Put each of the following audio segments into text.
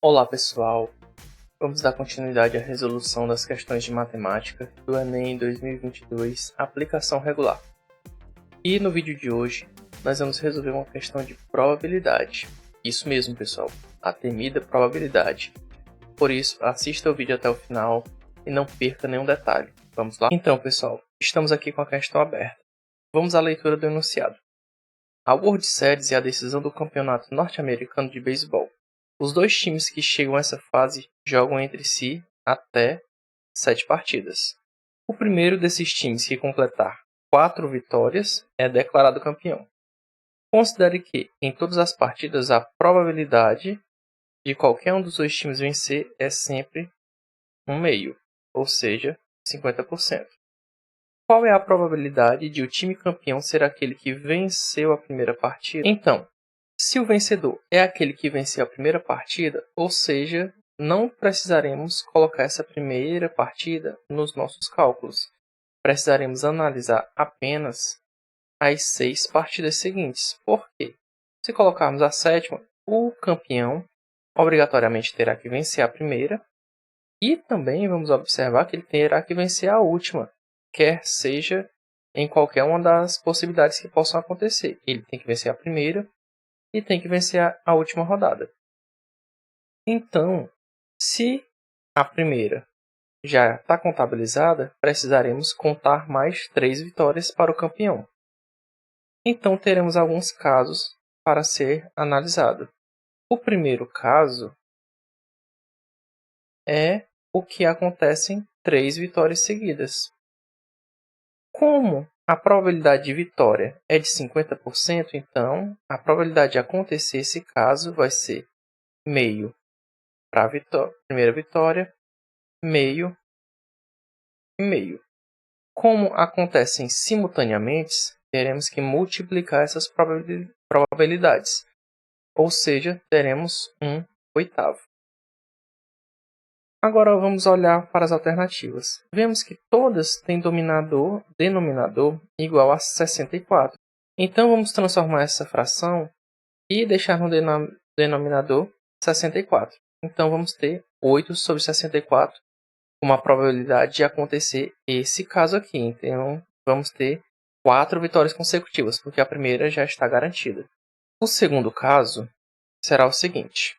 Olá pessoal, vamos dar continuidade à resolução das questões de matemática do Enem 2022, aplicação regular. E no vídeo de hoje, nós vamos resolver uma questão de probabilidade. Isso mesmo pessoal, a temida probabilidade. Por isso, assista o vídeo até o final e não perca nenhum detalhe. Vamos lá? Então pessoal, estamos aqui com a questão aberta. Vamos à leitura do enunciado. A World Series é a decisão do campeonato norte-americano de beisebol. Os dois times que chegam a essa fase jogam entre si até 7 partidas. O primeiro desses times que completar 4 vitórias é declarado campeão. Considere que, em todas as partidas, a probabilidade de qualquer um dos dois times vencer é sempre 1/2, ou seja, 50%. Qual é a probabilidade de o time campeão ser aquele que venceu a primeira partida? Então, se o vencedor é aquele que venceu a primeira partida, ou seja, não precisaremos colocar essa primeira partida nos nossos cálculos. Precisaremos analisar apenas as 6 partidas seguintes. Por quê? Se colocarmos a sétima, o campeão obrigatoriamente terá que vencer a primeira e também vamos observar que ele terá que vencer a última, quer seja em qualquer uma das possibilidades que possam acontecer. Ele tem que vencer a primeira e tem que vencer a última rodada. Então, se a primeira já está contabilizada, precisaremos contar mais 3 vitórias para o campeão. Então, teremos alguns casos para ser analisado. O primeiro caso é o que acontece em 3 vitórias seguidas. Como a probabilidade de vitória é de 50%, então a probabilidade de acontecer esse caso vai ser meio para a primeira vitória, meio e meio. Como acontecem simultaneamente, teremos que multiplicar essas probabilidades, ou seja, teremos 1/8. Agora vamos olhar para as alternativas. Vemos que todas têm denominador igual a 64. Então vamos transformar essa fração e deixar no denominador 64. Então vamos ter 8 sobre 64, com uma probabilidade de acontecer esse caso aqui. Então vamos ter 4 vitórias consecutivas, porque a primeira já está garantida. O segundo caso será o seguinte.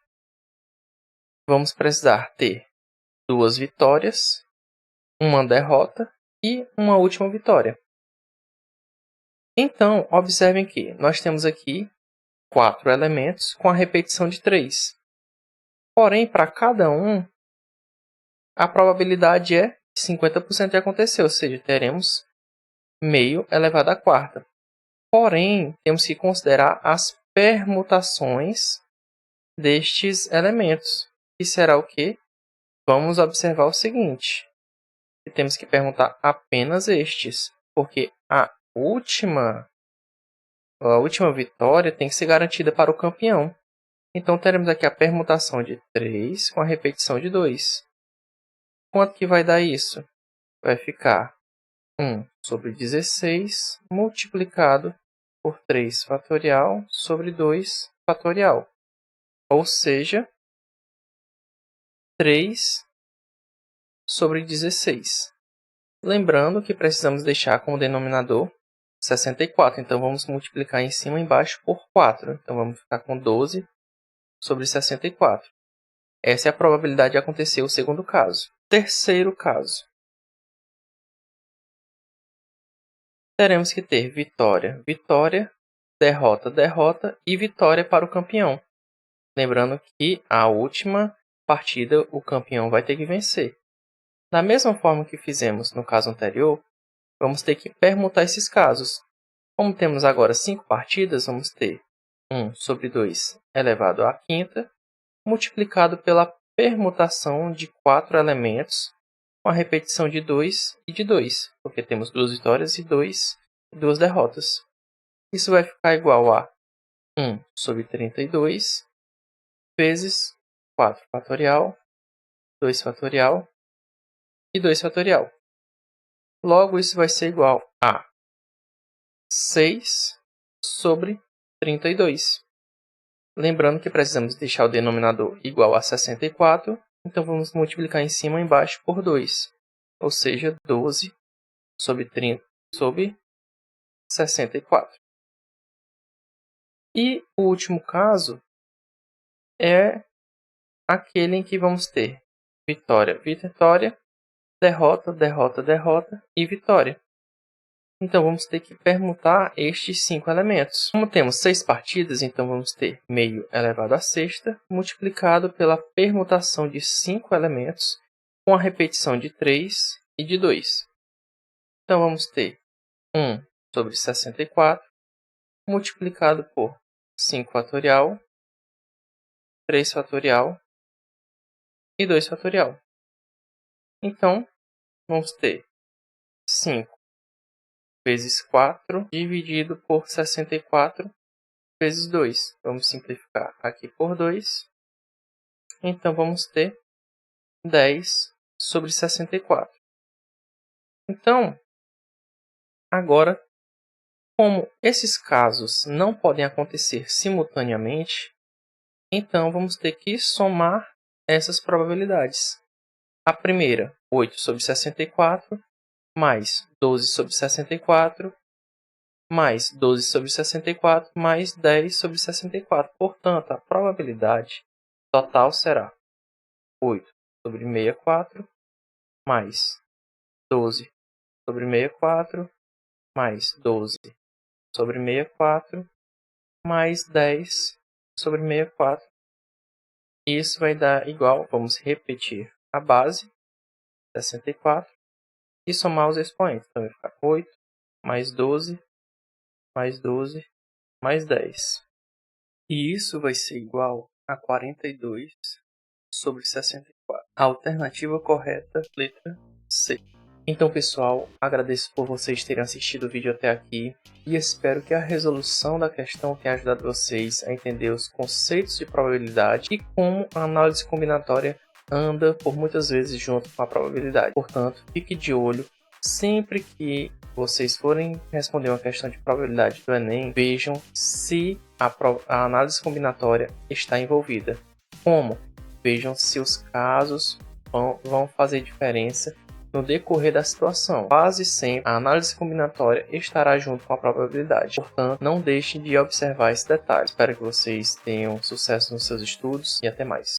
Vamos precisar ter 2 vitórias, uma derrota e uma última vitória. Então, observem que nós temos aqui 4 elementos com a repetição de 3. Porém, para cada um, a probabilidade é de 50% de acontecer, ou seja, teremos meio elevado à quarta. Porém, temos que considerar as permutações destes elementos, que será o quê? Vamos observar o seguinte. Temos que perguntar apenas estes, porque a última vitória tem que ser garantida para o campeão. Então, teremos aqui a permutação de 3 com a repetição de 2. Quanto que vai dar isso? Vai ficar 1 sobre 16 multiplicado por 3 fatorial sobre 2 fatorial. Ou seja, 3 sobre 16. Lembrando que precisamos deixar como denominador 64. Então, vamos multiplicar em cima e embaixo por 4. Então, vamos ficar com 12 sobre 64. Essa é a probabilidade de acontecer o segundo caso. Terceiro caso. Teremos que ter vitória, vitória, derrota, derrota e vitória para o campeão. Lembrando que a última partida o campeão vai ter que vencer. Da mesma forma que fizemos no caso anterior, vamos ter que permutar esses casos. Como temos agora 5 partidas, vamos ter 1 sobre 2 elevado à quinta, multiplicado pela permutação de 4 elementos, com a repetição de 2 e de 2, porque temos 2 vitórias e 2 derrotas. Isso vai ficar igual a 1 sobre 32 vezes 4 fatorial, 2 fatorial e 2 fatorial. Logo, isso vai ser igual a 6 sobre 32. Lembrando que precisamos deixar o denominador igual a 64, então vamos multiplicar em cima e embaixo por 2, ou seja, 12 sobre 30 sobre 64. E o último caso é aquele em que vamos ter vitória, vitória, derrota, derrota, derrota e vitória. Então vamos ter que permutar estes 5 elementos. Como temos 6 partidas, então vamos ter meio elevado à sexta multiplicado pela permutação de 5 elementos com a repetição de 3 e de 2. Então vamos ter 1 sobre 64 multiplicado por 5 fatorial, 3 fatorial e 2 fatorial. Então vamos ter 5 vezes 4 dividido por 64 vezes 2. Vamos simplificar aqui por 2. Então vamos ter 10 sobre 64. Então, agora, como esses casos não podem acontecer simultaneamente, então vamos ter que somar essas probabilidades. A primeira, 8 sobre 64, mais 12 sobre 64, mais 12 sobre 64, mais 10 sobre 64. Portanto, a probabilidade total será 8 sobre 64, mais 12 sobre 64, mais 12 sobre 64, mais 10 sobre 64. Isso vai dar igual, vamos repetir a base, 64, e somar os expoentes. Então vai ficar 8, mais 12, mais 12, mais 10. E isso vai ser igual a 42 sobre 64. A alternativa correta, letra C. Então, pessoal, agradeço por vocês terem assistido o vídeo até aqui e espero que a resolução da questão tenha ajudado vocês a entender os conceitos de probabilidade e como a análise combinatória anda por muitas vezes junto com a probabilidade. Portanto, fique de olho. Sempre que vocês forem responder uma questão de probabilidade do Enem, vejam se a análise combinatória está envolvida. Como? Vejam se os casos vão fazer diferença no decorrer da situação. Quase sempre a análise combinatória estará junto com a probabilidade. Portanto, não deixem de observar esse detalhe. Espero que vocês tenham sucesso nos seus estudos e até mais.